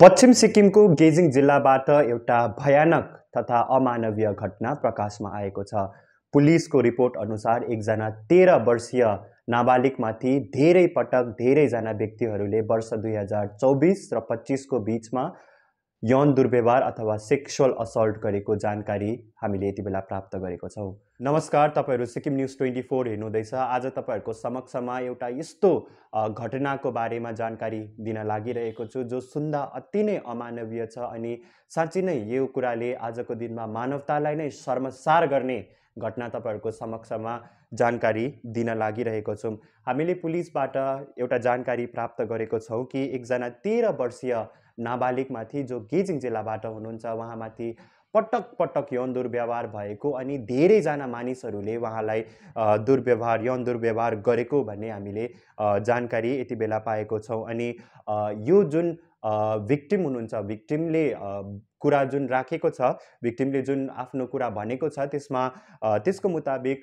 पश्चिम सिक्किमको गेजिङ जिल्लाबाट एउटा भयानक तथा अमानवीय घटना प्रकाशमा आएको छ। पुलिसको रिपोर्ट अनुसार एकजना 13 वर्षीय नाबालिगमाथि धेरै पटक धेरैजना व्यक्तिहरूले वर्ष 2024 र 25 को बीचमा यौन दुर्व्यवहार अथवा सेक्सुअल असल्ट गरेको जानकारी हामीले यति बेला प्राप्त गरेको छौं। नमस्कार, तपाईहरु सिक्किम न्यूज 24 हेर्नुहुँदैछ। आज तपाईहरुको समक्षमा एउटा यस्तो घटनाको बारेमा जानकारी दिन लागिरहेको छु जो सुन्दा अति नै अमानवीय छ अनि साँच्चै नै यो कुराले आजको दिनमा मानवतालाई नै शर्मसार गर्ने घटना तपाईहरुको समक्षमा जानकारी दिन लागिरहेको छौं। हामीले पुलिसबाट एउटा जानकारी प्राप्त गरेको छौं कि एकजना 13 वर्षीय नाबालिगमाथि जो गेजिङ जिल्लाबाट हुनुहुन्छ उहाँमाथि पटक पटक यौन दुर्व्यवहार भएको अनि धेरैजना मानिसहरूले उहाँलाई यौन दुर्व्यवहार गरेको भन्ने हामीले जानकारी यति बेला पाएको छौं। अनि यो जुन भिक्टिम हुनुहुन्छ, भिक्टिमले कुरा जुन राखेको छ, भिक्टिमले जुन आफ्नो कुरा भनेको छ त्यसको मुताबिक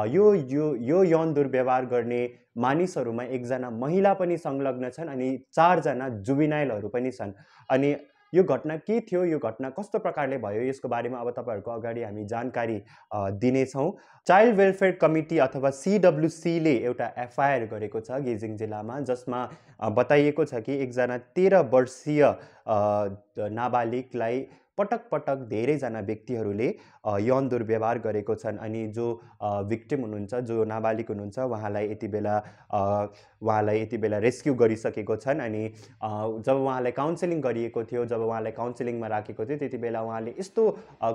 यो यौन दुर्व्यवहार गर्ने मानिसहरूमा एकजना महिला पनि संलग्न छन् अनि 4 जना जुबिनाइलहरू पनि छन्। अनि यो घटना के थियो, यो घटना कस्तो प्रकारले भयो, यसको बारेमा अब तपाईहरुको अगाडि हामी जानकारी दिनेछौं। चाइल्ड वेलफेयर कमिटी अथवा CWC ले एउटा एफआईआर गरेको छ गेजिङ जिल्लामा, जसमा बताइएको छ कि एकजना 13 वर्षीय नाबालिगलाई पटक पटक धेरैजना व्यक्तिहरूले यौन दुर्व्यवहार गरेको छन्। अनि जो भिक्टिम हुनुहुन्छ, जो नाबालिग हुनुहुन्छ, उहाँलाई यति बेला रेस्क्यु गरिसकेको छन्। अनि जब उहाँलाई काउन्सेलिङ गरिएको थियो, जब उहाँलाई काउन्सेलिङमा राखेको थियो, त्यति बेला उहाँले यस्तो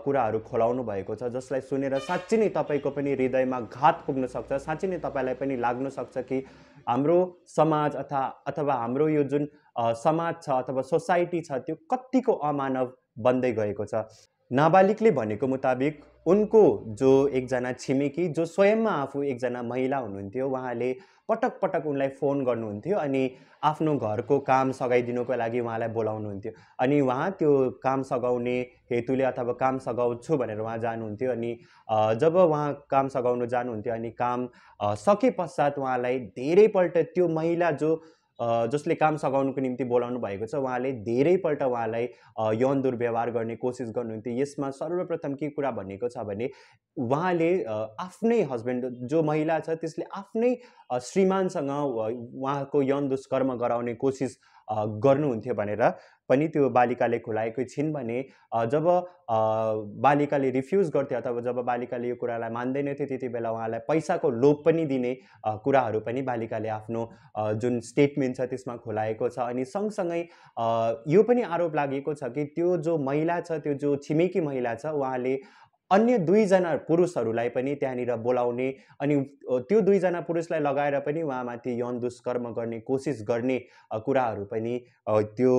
कुराहरू खोलाउनु भएको छ जसलाई सुनेर साँच्चै नै तपाईको पनि हृदयमा घात पुग्न सक्छ। साँच्चै नै तपाईलाई पनि लाग्न सक्छ कि हाम्रो समाज अथवा हाम्रो यो जुन समाज छ अथवा सोसाइटी छ त्यो कतिको अमानव बन्दै गएको छ। नाबालिगले भनेको मुताबिक उनको जो एकजना छिमेकी जो स्वयंमा आफू एकजना महिला हुनुहुन्थ्यो, उहाँले पटक पटक उनलाई फोन गर्नुहुन्थ्यो अनि आफ्नो घरको काम सघाइदिनुको लागि उहाँलाई बोलाउनुहुन्थ्यो। अनि उहाँ त्यो काम सघाउने हेतुले अथवा काम सघाउँछु भनेर उहाँ जानुहुन्थ्यो। अनि जब उहाँ काम सघाउनु जानुहुन्थ्यो अनि काम सके पश्चात उहाँलाई धेरैपल्ट त्यो महिला जसले काम सघाउनुको निम्ति बोलाउनु भएको छ उहाँले धेरैपल्ट उहाँलाई यौन दुर्व्यवहार गर्ने कोसिस गर्नुहुन्थ्यो। यसमा सर्वप्रथम के कुरा भनेको छ भने उहाँले आफ्नै हस्बेन्ड जो महिला छ त्यसले आफ्नै श्रीमानसँग उहाँको यौन दुष्कर्म गराउने कोसिस गर्नुहुन्थ्यो भनेर पनि त्यो बालिकाले खुलाएकै छिन् भने जब बालिकाले रिफ्युज गर्थ्यो अथवा जब बालिकाले यो कुरालाई मान्दैनथ्यो त्यति बेला उहाँलाई पैसाको लोभ पनि दिने कुराहरू पनि बालिकाले आफ्नो जुन स्टेटमेन्ट छ त्यसमा खुलाएको छ। अनि सँगसँगै यो पनि आरोप लागेको छ कि त्यो जो महिला छ, त्यो जो छिमेकी महिला छ, उहाँले अन्य 2 जना पुरुषहरूलाई पनि त्यहाँनिर बोलाउने अनि त्यो 2 जना पुरुषलाई लगाएर पनि उहाँमाथि यौन दुष्कर्म गर्ने कोसिस गर्ने कुराहरू पनि त्यो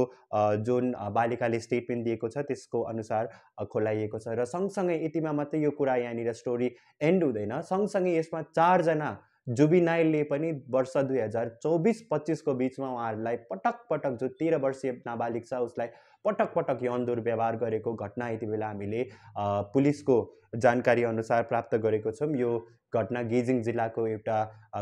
जुन बालिकाले स्टेटमेन्ट दिएको छ त्यसको अनुसार खोलाइएको छ। र सँगसँगै यतिमा मात्रै यो कुरा यहाँनिर स्टोरी एन्ड हुँदैन। सँगसँगै यसमा 4 जना जुबिनाइलले पनि वर्ष 2024-25 को बीचमा उहाँहरूलाई पटक पटक जो 13 वर्षीय नाबालिग छ उसलाई पटक पटक यौन दुर्व्यवहार गरेको घटना यति बेला हामीले पुलिसको जानकारी अनुसार प्राप्त गरेको छौं। यो घटना गेजिङ जिल्लाको एउटा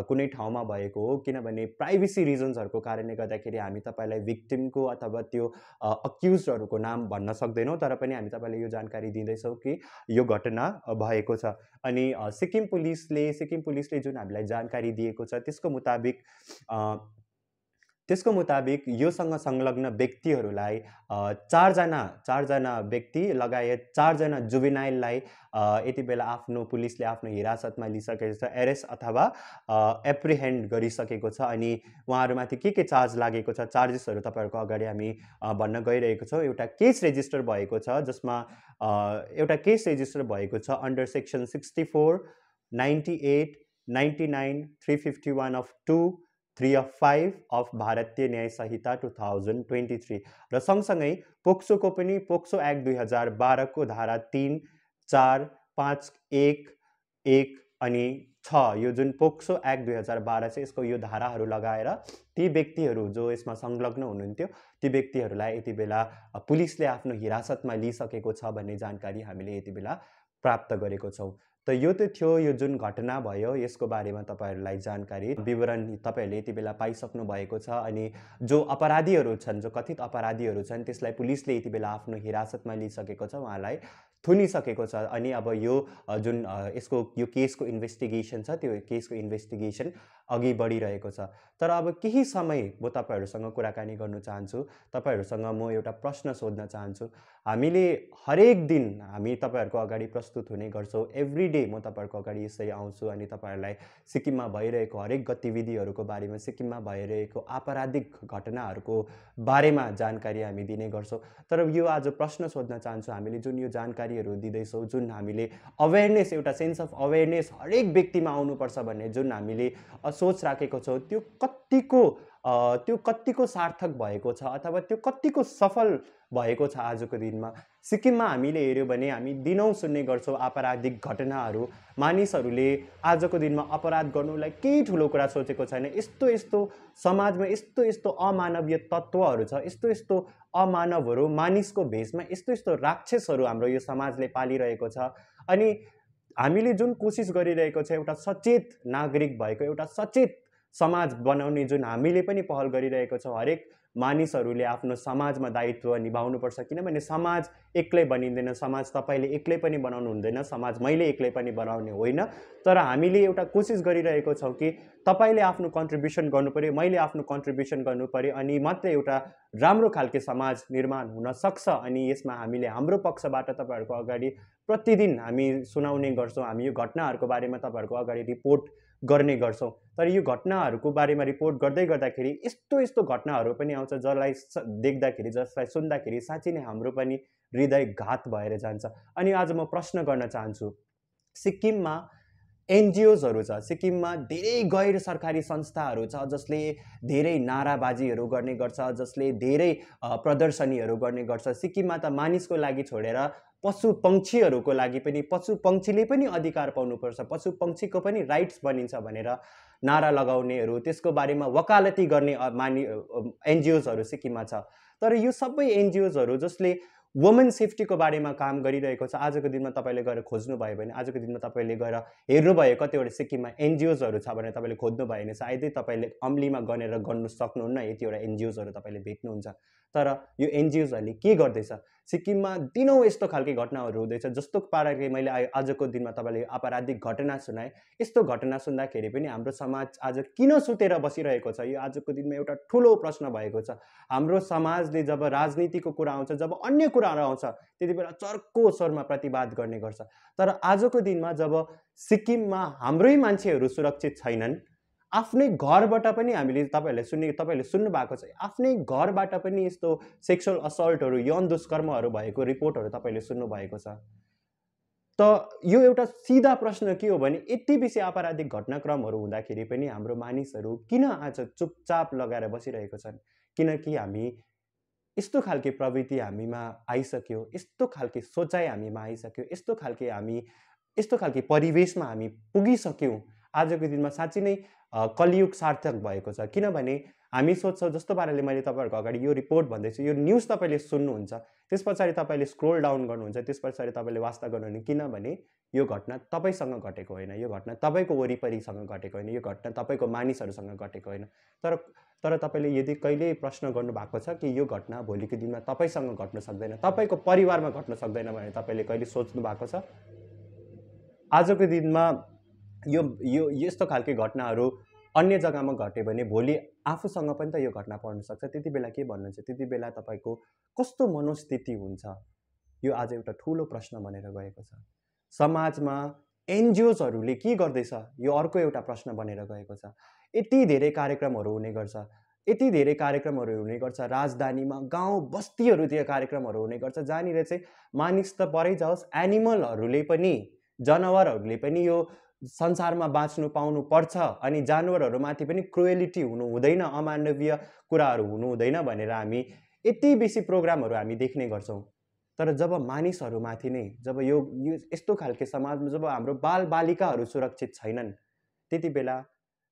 कुनै ठाउँमा भएको हो, किनभने प्राइभेसी रिजन्सहरुको कारणले गर्दाखेरि हामी तपाईलाई भिक्टिमको अथवा त्यो अक्युज्डहरुको नाम भन्न सक्दैनौं, तर पनि हामी तपाईलाई यो जानकारी दिँदैछौं कि यो घटना भएको छ। अनि सिक्किम पुलिसले जुन हामीलाई जानकारी दिएको छ त्यसको मुताबिक योसँग संलग्न व्यक्तिहरूलाई 4 जना व्यक्ति लगायत 4 जना जुबिनाइललाई यति बेला पुलिसले आफ्नो हिरासतमा लिइसकेको छ, एरेस्ट अथवा एप्रिहेन्ड गरिसकेको छ। अनि उहाँहरुमाथि के चार्ज लागेको छ, चार्जेसहरु तपाईहरुको अगाडि हामी भन्न गइरहेको छौं। एउटा केस रेजिस्टर भएको छ जसमा under section 64, 98, 99, 351 of 2, 3 of 5 of भारतीय न्याय संहिता 2023 र सँगसँगै पोक्सोको पनि पोक्सो एक्ट 2012 को धारा 3, 4, 5, 1 अनि 6 यो जुन पोक्सो एक्ट 2012 छ यसको यो धाराहरू लगाएर ती व्यक्तिहरू जो यसमा संलग्न हुनुहुन्थ्यो ती व्यक्तिहरूलाई यति बेला पुलिसले आफ्नो हिरासतमा लिइसकेको छ भन्ने जानकारी हामीले यति बेला प्राप्त गरेको छौं। त यो त थियो यो जुन घटना भयो यसको बारेमा तपाईँहरूलाई जानकारी विवरण तपाईँहरूले यति बेला पाइसक्नु भएको छ। अनि जो अपराधीहरू छन्, जो कथित अपराधीहरू छन्, त्यसलाई पुलिसले यति बेला आफ्नो हिरासतमा लिइसकेको छ, उहाँलाई थुनिसकेको छ। अनि अब यो जुन यसको यो केसको इन्भेस्टिगेसन छ, त्यो केसको इन्भेस्टिगेसन अघि बढिरहेको छ। तर अब केही समय म तपाईँहरूसँग कुराकानी गर्नु चाहन्छु, तपाईँहरूसँग म एउटा प्रश्न सोध्न चाहन्छु। हामीले हरेक दिन हामी तपाईँहरूको अगाडि प्रस्तुत हुने गर्छौँ। एभ्री डे म तपाईँहरूको अगाडि यसरी आउँछु अनि तपाईँहरूलाई सिक्किममा भइरहेको हरेक गतिविधिहरूको बारेमा, सिक्किममा भइरहेको आपराधिक घटनाहरूको बारेमा जानकारी हामी दिने गर्छौँ। तर यो आज प्रश्न सोध्न चाहन्छु, हामीले जुन यो जानकारीहरू दिँदैछौँ, जुन हामीले अवेरनेस, एउटा सेन्स अफ अवेरनेस हरेक व्यक्तिमा आउनुपर्छ भन्ने जुन हामीले सोच राखेको छौँ, त्यो कतिको सार्थक भएको छ अथवा त्यो कतिको सफल भएको छ आजको दिनमा। सिक्किममा हामीले हेऱ्यौँ भने हामी दिनौँ सुन्ने गर्छौँ आपराधिक घटनाहरू। मानिसहरूले आजको दिनमा अपराध गर्नुलाई केही ठुलो कुरा सोचेको छैन। यस्तो यस्तो समाजमा यस्तो यस्तो अमानवीय तत्त्वहरू छ, यस्तो यस्तो अमानवहरू मानिसको भेषमा यस्तो यस्तो राक्षसहरू हाम्रो यो समाजले पालिरहेको छ। अनि हामीले जुन कोसिस गरिरहेको छ, एउटा सचेत नागरिक भएको, एउटा सचेत समाज बनाउने जुन हामीले पनि पहल गरिरहेको छौँ, हरेक मानिसहरूले आफ्नो समाजमा दायित्व निभाउनुपर्छ। किनभने समाज एक्लै बनिँदैन, समाज तपाईँले एक्लै पनि बनाउनु हुँदैन, समाज मैले एक्लै पनि बनाउने होइन। तर हामीले एउटा कोसिस गरिरहेको छौँ कि तपाईँले आफ्नो कन्ट्रिब्युसन गर्नु पऱ्यो, मैले आफ्नो कन्ट्रिब्युसन गर्नु पऱ्यो, अनि मात्रै एउटा राम्रो खालके समाज निर्माण हुन सक्छ। अनि यसमा हामीले हाम्रो पक्षबाट तपाईँहरूको अगाडि प्रतिदिन हामी सुनाउने गर्छौँ। हामी यो घटनाहरूको बारेमा तपाईँहरूको अगाडि रिपोर्ट गर्ने गर्छौँ। तर यो घटनाहरूको बारेमा रिपोर्ट गर्दै गर्दाखेरि यस्तो यस्तो घटनाहरू पनि आउँछ जसलाई देख्दाखेरि, जसलाई सुन्दाखेरि साँच्चै नै हाम्रो पनि हृदय घात भएर जान्छ। अनि आज म प्रश्न गर्न चाहन्छु, सिक्किममा एनजिओजहरू छ, सिक्किममा धेरै गैर सरकारी संस्थाहरू छ जसले धेरै नाराबाजीहरू गर्ने गर्छ, जसले धेरै प्रदर्शनीहरू गर्ने गर्छ। सिक्किममा त मानिसको लागि छोडेर पशु पक्षीहरूको लागि पनि, पशु पक्षीले पनि अधिकार पाउनुपर्छ, पशु पक्षीको पनि राइट्स बनिन्छ भनेर नारा लगाउनेहरू, त्यसको बारेमा वकालती गर्ने एनजिओजहरू सिक्किममा छ। तर यो सबै एनजिओजहरू जसले वुमेन सेफ्टीको बारेमा काम गरिरहेको छ, आजको दिनमा तपाईँले गएर खोज्नुभयो भने, आजको दिनमा तपाईँले गएर हेर्नुभयो कतिवटा सिक्किममा एनजिओजहरू छ भने तपाईँले खोज्नुभयो भने सायदै तपाईँले अम्लीमा गनेर गर्नु सक्नुहुन्न, यतिवटा एनजिओजहरू तपाईँले भेट्नुहुन्छ। तर यो एनजिओजहरूले के गर्दैछ? सिक्किममा दिनौँ यस्तो खालके घटनाहरू हुँदैछ, जस्तो पाराले मैले आजको दिनमा तपाईँले आपराधिक घटना सुनाएँ। यस्तो घटना सुन्दाखेरि पनि हाम्रो समाज आज किन सुतेर बसिरहेको छ, यो आजको दिनमा एउटा ठुलो प्रश्न भएको छ। हाम्रो समाजले जब राजनीतिको कुरा आउँछ, जब अन्य कुराहरू आउँछ, त्यति बेला चर्को स्वरमा प्रतिवाद गर्ने गर्छ। तर आजको दिनमा जब सिक्किममा हाम्रै मान्छेहरू सुरक्षित छैनन्, आफ्नै घरबाट पनि हामीले तपाईँहरूले सुन्नु भएको छ, आफ्नै घरबाट पनि यस्तो सेक्सुअल असल्टहरू, यौन दुष्कर्महरू भएको रिपोर्टहरू तपाईँले सुन्नुभएको छ। त यो एउटा सिधा प्रश्न के हो भने, यति बेसी आपराधिक घटनाक्रमहरू हुँदाखेरि पनि हाम्रो मानिसहरू किन आज चुपचाप लगाएर बसिरहेको छन्? किनकि हामी यस्तो खालके प्रवृत्ति हामीमा आइसक्यो, यस्तो खालके सोचाइ हामीमा आइसक्यो, यस्तो खालके परिवेशमा हामी पुगिसक्यौँ। आजको दिनमा साँच्चै नै कलियुग सार्थक भएको छ। किनभने हामी सोच्छौँ, जस्तो पाराले मैले तपाईँहरूको अगाडि यो रिपोर्ट भन्दैछु, यो न्युज तपाईँले सुन्नुहुन्छ, त्यस पछाडि तपाईँले स्क्रोल डाउन गर्नुहुन्छ, त्यस पछाडि तपाईँले वास्ता गर्नुहुने, किनभने यो घटना तपाईँसँग घटेको होइन, यो घटना तपाईँको वरिपरिसँग घटेको होइन, यो घटना तपाईँको मानिसहरूसँग घटेको होइन। तर तपाईँले यदि कहिल्यै प्रश्न गर्नुभएको छ कि यो घटना भोलिको दिनमा तपाईँसँग घट्न सक्दैन, तपाईँको परिवारमा घट्न सक्दैन भने तपाईँले कहिले सोच्नु भएको छ? आजको दिनमा यो यो यस्तो खालके घटनाहरू अन्य जग्गामा घट्यो भने भोलि आफूसँग पनि त यो घटना पर्न सक्छ। त्यति बेला के भन्नुहुन्छ? त्यति बेला तपाईँको कस्तो मनोस्थिति हुन्छ? यो आज एउटा ठुलो प्रश्न बनेर गएको छ। समाजमा एनजिओजहरूले के गर्दैछ? यो अर्को एउटा प्रश्न बनेर गएको छ। यति धेरै कार्यक्रमहरू हुने गर्छ, यति धेरै कार्यक्रमहरू हुने गर्छ, राजधानीमा गाउँ बस्तीहरूतिर कार्यक्रमहरू हुने गर्छ, जहाँनिर चाहिँ मानिस त परै जाओस्, एनिमलहरूले पनि, जनावरहरूले पनि यो संसारमा बाँच्नु पाउनु पर्छ, अनि जानवरहरूमाथि पनि क्रुएलिटी हुनु हुँदैन, अमानवीय कुराहरू हुनु हुँदैन भनेर हामी यति बेसी प्रोग्रामहरू हामी देख्ने गर्छौँ। तर जब मानिसहरूमाथि नै, जब यो यस्तो खालके समाजमा जब हाम्रो बालबालिकाहरू सुरक्षित छैनन्, त्यति बेला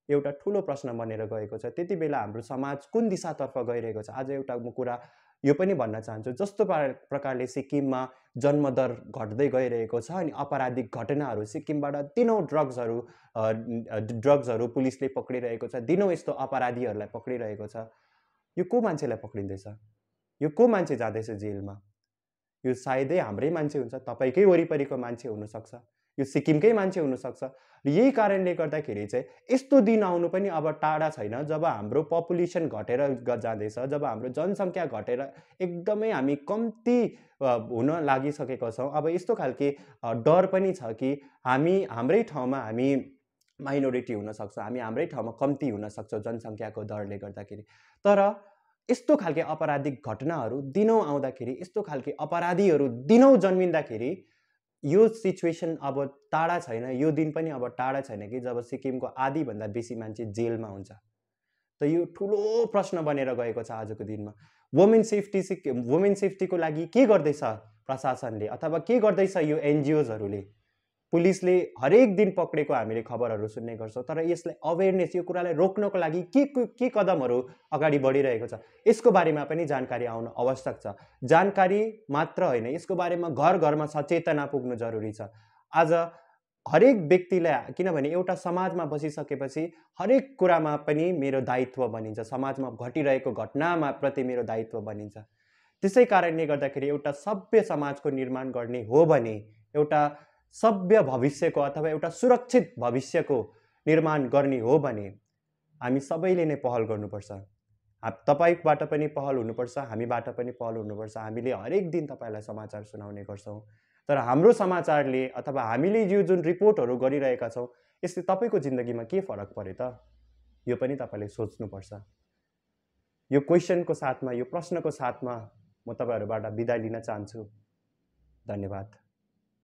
एउटा ठुलो प्रश्न बनेर गएको छ। त्यति बेला हाम्रो समाज कुन दिशातर्फ गइरहेको छ? आज एउटा कुरा यो पनि भन्न चाहन्छु जस्तो प्रकारले सिक्किममा जन्मदर घट्दै गइरहेको छ अनि आपराधिक घटनाहरू सिक्किमबाट दिनौँ ड्रग्सहरू पुलिसले पक्रिरहेको छ, दिनौँ यस्तो अपराधीहरूलाई पक्रिरहेको छ। यो को मान्छेलाई पक्रिँदैछ? यो को मान्छे जाँदैछ जेलमा? यो सायदै हाम्रै मान्छे हुन्छ, तपाईँकै वरिपरिको मान्छे हुनसक्छ, यो सिक्किमकै मान्छे हुनसक्छ। र यही कारणले गर्दाखेरि चाहिँ यस्तो दिन आउनु पनि अब टाढा छैन जब हाम्रो पपुलेसन घटेर जाँदैछ, जब हाम्रो जनसङ्ख्या घटेर एकदमै हामी कम्ती हुन लागिसकेका छौँ। अब यस्तो खालके डर पनि छ कि हाम्रै ठाउँमा हामी माइनोरिटी हुनसक्छ, हामी हाम्रै ठाउँमा कम्ती हुनसक्छ जनसङ्ख्याको दरले गर्दाखेरि। तर यस्तो खालके आपराधिक घटनाहरू दिनौँ आउँदाखेरि, यस्तो खालके अपराधीहरू दिनौँ जन्मिँदाखेरि यो सिचुएसन अब टाढा छैन, यो दिन पनि अब टाढा छैन कि जब सिक्किमको आधीभन्दा बेसी मान्छे जेलमा हुन्छ। त यो ठुलो प्रश्न बनेर गएको छ आजको दिनमा। वुमेन सेफ्टीको लागि के गर्दैछ प्रशासनले अथवा के गर्दैछ यो एनजिओजहरूले? पुलिसले हरेक दिन पक्रेको हामीले खबरहरू सुन्ने गर्छौँ, तर यसलाई अवेरनेस, यो कुरालाई रोक्नको लागि के कदमहरू अगाडि बढिरहेको छ यसको बारेमा पनि जानकारी आउन आवश्यक छ। जानकारी मात्र होइन, यसको बारेमा घर घरमा सचेतना पुग्नु जरुरी छ। आज हरेक व्यक्तिलाई, किनभने एउटा समाजमा बसिसकेपछि हरेक कुरामा पनि मेरो दायित्व बनिन्छ, समाजमा घटिरहेको घटनामा प्रति मेरो दायित्व बनिन्छ। त्यसै कारणले गर्दाखेरि एउटा सभ्य समाजको निर्माण गर्ने हो भने, एउटा सभ्य भविष्यको अथवा एउटा सुरक्षित भविष्यको निर्माण गर्ने हो भने हामी सबैले नै पहल गर्नुपर्छ। तपाईबाट पनि पहल हुनुपर्छ, हामीबाट पनि पहल हुनुपर्छ। हामीले हरेक दिन तपाईँलाई समाचार सुनाउने गर्छौँ, तर हाम्रो समाचारले अथवा हामीले यो जुन रिपोर्टहरू गरिरहेका छौँ यसले तपाईँको जिन्दगीमा के फरक पर्यो त? यो पनि तपाईँले सोच्नुपर्छ। यो क्वेसनको साथमा, यो प्रश्नको साथमा म तपाईँहरूबाट बिदा लिन चाहन्छु। धन्यवाद।